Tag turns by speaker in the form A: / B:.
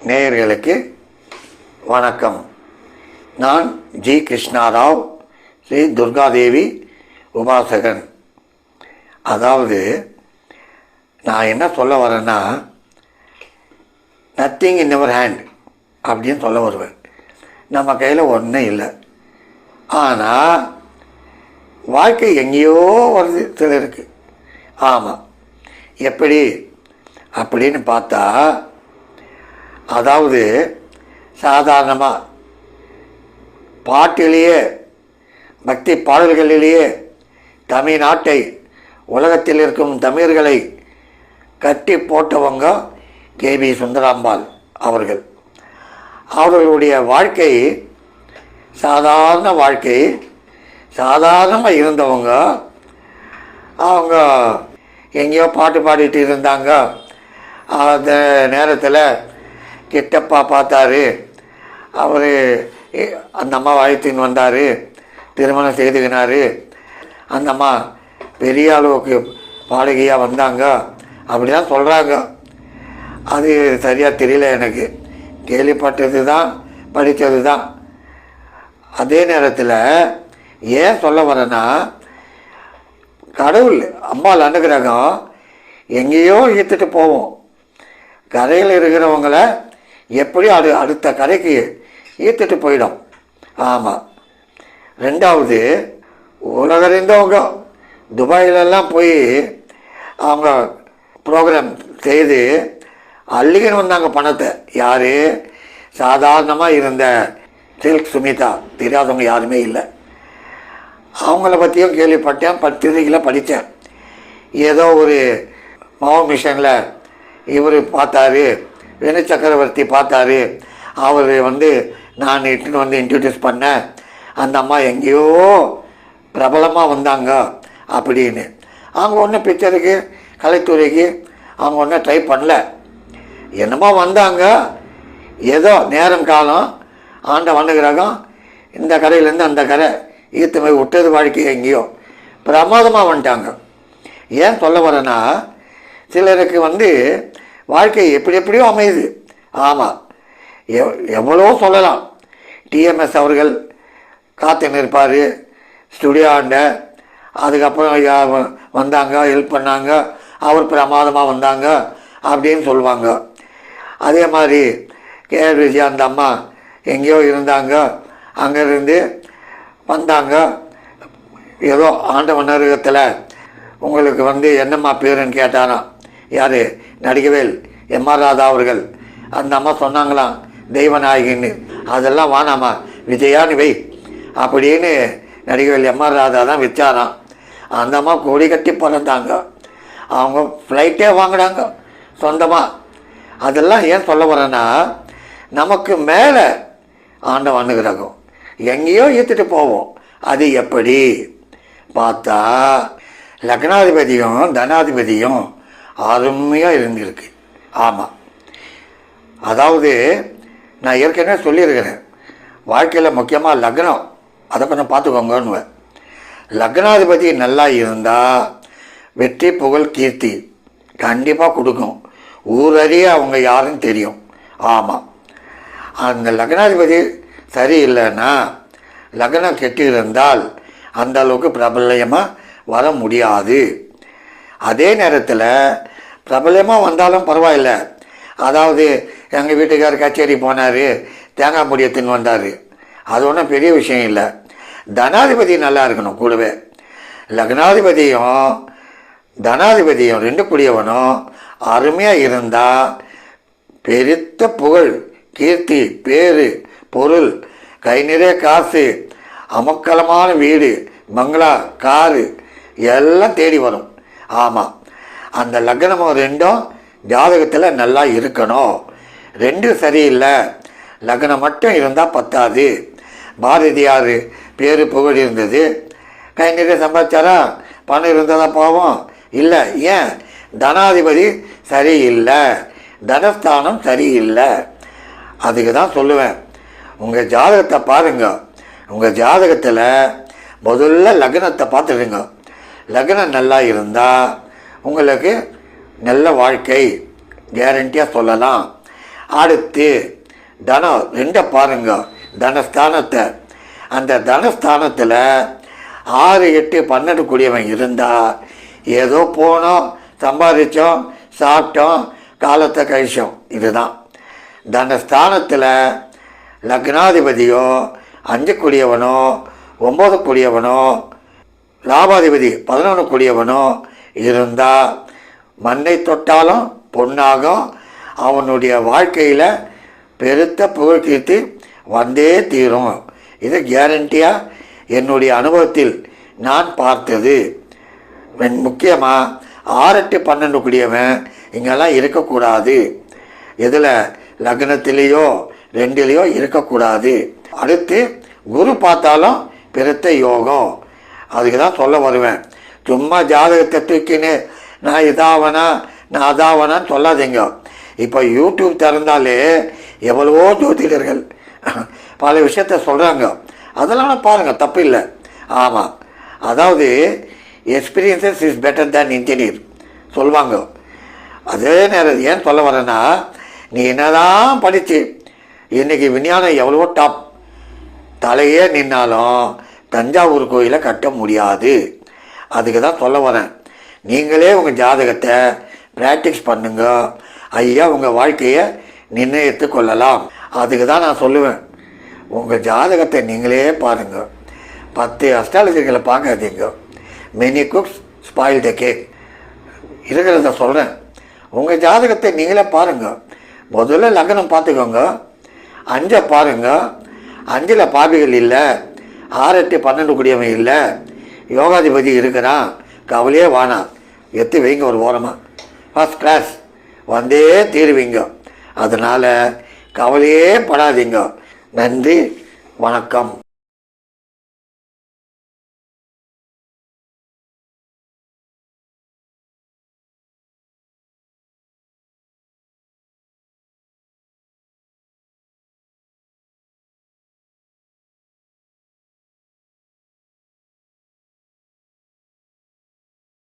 A: நேயர்களுக்கு வணக்கம். நான் ஜி கிருஷ்ணாராவ், ஸ்ரீ துர்காதேவி உபாசகன். அதாவது நான் என்ன சொல்ல வரேன்னா, நத்திங் இன் யுவர் ஹேண்ட் அப்படின்னு சொல்ல வருவேன். நம்ம கையில் ஒன்றும் இல்லை, ஆனால் வாழ்க்கை எங்கேயோ வருது சிலருக்கு. ஆமாம், எப்படி அப்படின்னு பார்த்தா, அதாவது சாதாரணமாக பாட்டிலேயே, பக்தி பாடல்களிலேயே தமிழ்நாட்டை, உலகத்தில் இருக்கும் தமிழர்களை கட்டி போட்டவங்க கேபி சுந்தராம்பாள் அவர்கள். அவர்களுடைய வாழ்க்கை சாதாரண வாழ்க்கை, சாதாரணமாக இருந்தவங்க. அவங்க எங்கேயோ பாட்டு பாடிட்டு இருந்தாங்க. அந்த நேரத்தில் கிட்டப்பா பார்த்தாரு. அவர் அந்த அம்மா வாழ்த்தின்னு வந்தார், திருமணம் செய்துக்கினார். அந்த அம்மா பெரிய அளவுக்கு பாடகையாக வந்தாங்க அப்படிதான் சொல்கிறாங்க. அது சரியாக தெரியல எனக்கு, கேள்விப்பட்டது தான், படித்தது தான். அதே நேரத்தில் ஏன் சொல்ல வரேன்னா, கடவுள் அம்பாள் அனுகிரகம் எங்கேயோ இழுத்துட்டு போவோம். கரையில் இருக்கிறவங்கள எப்படி அடுத்த கரைக்கு ஈர்த்துட்டு போயிடும். ஆமாம். ரெண்டாவது, உலகறிந்தவங்க துபாயிலெல்லாம் போய் அவங்க ப்ரோக்ராம் செய்து அள்ளிக்கின்னு வந்தாங்க பணத்தை. யார்? சாதாரணமாக இருந்த சில்க் சுமிதா, தெரியாதவங்க யாருமே இல்லை. அவங்கள பற்றியும் கேள்விப்பட்டேன், பத்திரிகையில் படித்தேன். ஏதோ ஒரு மாவு மிஷனில் இவர் பார்த்தாரு, வேணு சக்கரவர்த்தி பார்த்தாரு. அவர் நான் இட்டுன்னு இன்ட்ரடியூஸ் பண்ணேன், அந்த அம்மா எங்கேயோ பிரபலமாக வந்தாங்க அப்படின்னு. அவங்க ஒன்றும் பிக்சருக்கு, கலைத்துறைக்கு அவங்க ஒன்றும் ட்ரை பண்ணல. என்னமோ வந்தாங்க, ஏதோ நேரம் காலம் ஆண்ட வண்டுகிரகம் இந்த கரையிலேருந்து அந்த கரை ஈர்த்து போய் விட்டது வாழ்க்கையை எங்கேயோ பிரமாதமாக வந்துட்டாங்க. ஏன் சொல்ல வரேன்னா, சிலருக்கு வாழ்க்கை எப்படி எப்படியோ அமையுது. ஆமாம், எவ்வளோ சொல்லலாம். டிஎம்எஸ் அவர்கள் காத்து நிற்பார் ஸ்டுடியோ ஆண்ட, அதுக்கப்புறம் வந்தாங்க, ஹெல்ப் பண்ணாங்க, அவர் பிரமாதமாக வந்தாங்க அப்படின்னு சொல்லுவாங்க. அதே மாதிரி கேஆர் விஜயா அந்த அம்மா எங்கேயோ இருந்தாங்க, அங்கேருந்து வந்தாங்க. ஏதோ ஆண்ட நரகத்தில் உங்களுக்கு என்னம்மா பேருன்னு கேட்டாராம். யார்? நடிகவேல் எம்ஆர் ராதா அவர்கள். அந்த அம்மா சொன்னாங்களாம் தெய்வநாயகின்னு. அதெல்லாம் வானாமா, விஜயான்னு வை அப்படின்னு நடிகவேல் எம்ஆர் ராதா தான் வச்சாராம். அந்த அம்மா கொடி கட்டி பிறந்தாங்க. அவங்க ஃப்ளைட்டே வாங்கினாங்க சொந்தமாக. அதெல்லாம் ஏன் சொல்ல வரேன்னா, நமக்கு மேலே ஆண்டவன் அனுகிரகம் எங்கேயோ ஈர்த்துட்டு போவோம். அது எப்படி பார்த்தா, லக்னாதிபதியும் தனாதிபதியும் அருமையாக இருந்திருக்கு. ஆமாம், அதாவது நான் ஏற்கனவே சொல்லியிருக்கிறேன், வாழ்க்கையில் முக்கியமாக லக்னம், அதை கொஞ்சம் பார்த்துக்கோங்கன்னு. லக்னாதிபதி நல்லா இருந்தால் வெற்றி, புகழ், கீர்த்தி கண்டிப்பாக கொடுக்கும். ஊரறிய அவங்க யாருன்னு தெரியும். ஆமாம், அந்த லக்னாதிபதி சரியில்லைன்னா, லக்னம் கெட்டு இருந்தால் அந்த அளவுக்கு பிரபலமாக வர முடியாது. அதே நேரத்தில் பிரபலமாக வந்தாலும் பரவாயில்ல. அதாவது எங்கள் வீட்டுக்கார் கச்சேரி போனார், தேங்காய் முடியத்துன்னு வந்தார், அது ஒன்றும் பெரிய விஷயம் இல்லை. தனாதிபதி நல்லா இருக்கணும் கூடவே. லக்னாதிபதியும் தனாதிபதியும் ரெண்டு கூடியவனும் அருமையாக இருந்தால் பெருத்த புகழ், கீர்த்தி, பேரு, பொருள், கை நிறைய காசு, அமக்கலமான வீடு, பங்களா, காரு எல்லாம் தேடி வரும். ஆமாம், அந்த லக்னமும் ரெண்டும் ஜாதகத்தில் நல்லா இருக்கணும். ரெண்டும் சரியில்லை, லக்னம் மட்டும் இருந்தால் பத்தாது. பாரதியார் பேரு, புகழ் இருந்தது, கை நிறைய சம்பாதிச்சாரா, பணம் இருந்ததா போவோம் இல்லை. ஏன்? தனாதிபதி சரியில்லை, தனஸ்தானம் சரியில்லை. அதுக்கு தான் சொல்லுவேன், உங்கள் ஜாதகத்தை பாருங்க. உங்கள் ஜாதகத்தில் முதல்ல லக்னத்தை பார்த்துடுங்க. லக்னம் நல்லா இருந்தால் உங்களுக்கு நல்ல வாழ்க்கை கேரண்டியாக சொல்லலாம். அடுத்து தனம் 2 பாருங்க, தனஸ்தானத்தை. அந்த தனஸ்தானத்தில் 6, 8, 12 கூடியவன் இருந்தால் ஏதோ போனோம், சம்பாதிச்சோம், சாப்பிட்டோம், காலத்தை கழிச்சோம். இதுதான் தனஸ்தானத்தில் லக்னாதிபதியோ 5 கூடியவனோ 9 கூடியவனோ லாபாதிபதி 11 கூடியவனோ இருந்தால் மண்ணை தொட்டாலும் பொன்னாகும். அவனுடைய வாழ்க்கையில் பெருத்த புகழ் கீர்த்தி வந்தே தீரும். இது கேரண்டியாக என்னுடைய அனுபவத்தில் நான் பார்த்தது. முக்கியமாக 6, 8, 12 கூடியவன் இங்கெல்லாம் இருக்கக்கூடாது. இதில் லக்னத்திலேயோ 2லேயோ இருக்கக்கூடாது. அடுத்து குரு பார்த்தாலும் பெருத்த யோகம். அதுக்கு தான் சொல்ல வருவேன். சும்மா ஜாதகத்தை தூக்கின்னு நான் இதாவனா நான் அதாவனான்னு சொல்லாதீங்க. இப்போ யூடியூப் திறந்தாலே எவ்வளவோ ஜோதிடர்கள் பல விஷயத்த சொல்கிறாங்க. அதெல்லாம் பாருங்கள், தப்பு இல்லை. ஆமாம், அதாவது experiences is better than engineer சொல்லுவாங்க. அதே நேரம் ஏன் சொல்ல வரேன்னா, நீ என்னதான் படித்து இன்றைக்கி விஞ்ஞானம் எவ்வளவோ டாப் தலையே நின்னாலும் தஞ்சாவூர் கோயிலை கட்ட முடியாது. அதுக்கு தான் சொல்ல வரேன். நீங்களே உங்கள் ஜாதகத்தை ப்ராக்டிஸ் பண்ணுங்க, ஐயா உங்கள் வாழ்க்கையை நிர்ணயித்து கொள்ளலாம். அதுக்கு தான் நான் சொல்லுவேன், உங்கள் ஜாதகத்தை நீங்களே பாருங்கள். 10 அஸ்ட்ராலஜிகளை பார்க்காதீங்க. Many cooks spoil the cake இருக்கிறத சொல்கிறேன். உங்கள் ஜாதகத்தை நீங்களே பாருங்கள். முதல்ல லக்னம் பார்த்துக்கோங்க, 5 பாருங்கள். 5ல் பாபிகள் இல்லை, 6, 8, 12 கூடியவன் இல்லை, யோகாதிபதி இருக்கிறான், கவலையே வானாம், எத்து வைங்க ஒரு ஓரமாக. ஃபஸ்ட் கிளாஸ் வந்தே தீருவீங்க. அதனால் கவலையே படாதீங்க. நன்றி, வணக்கம்.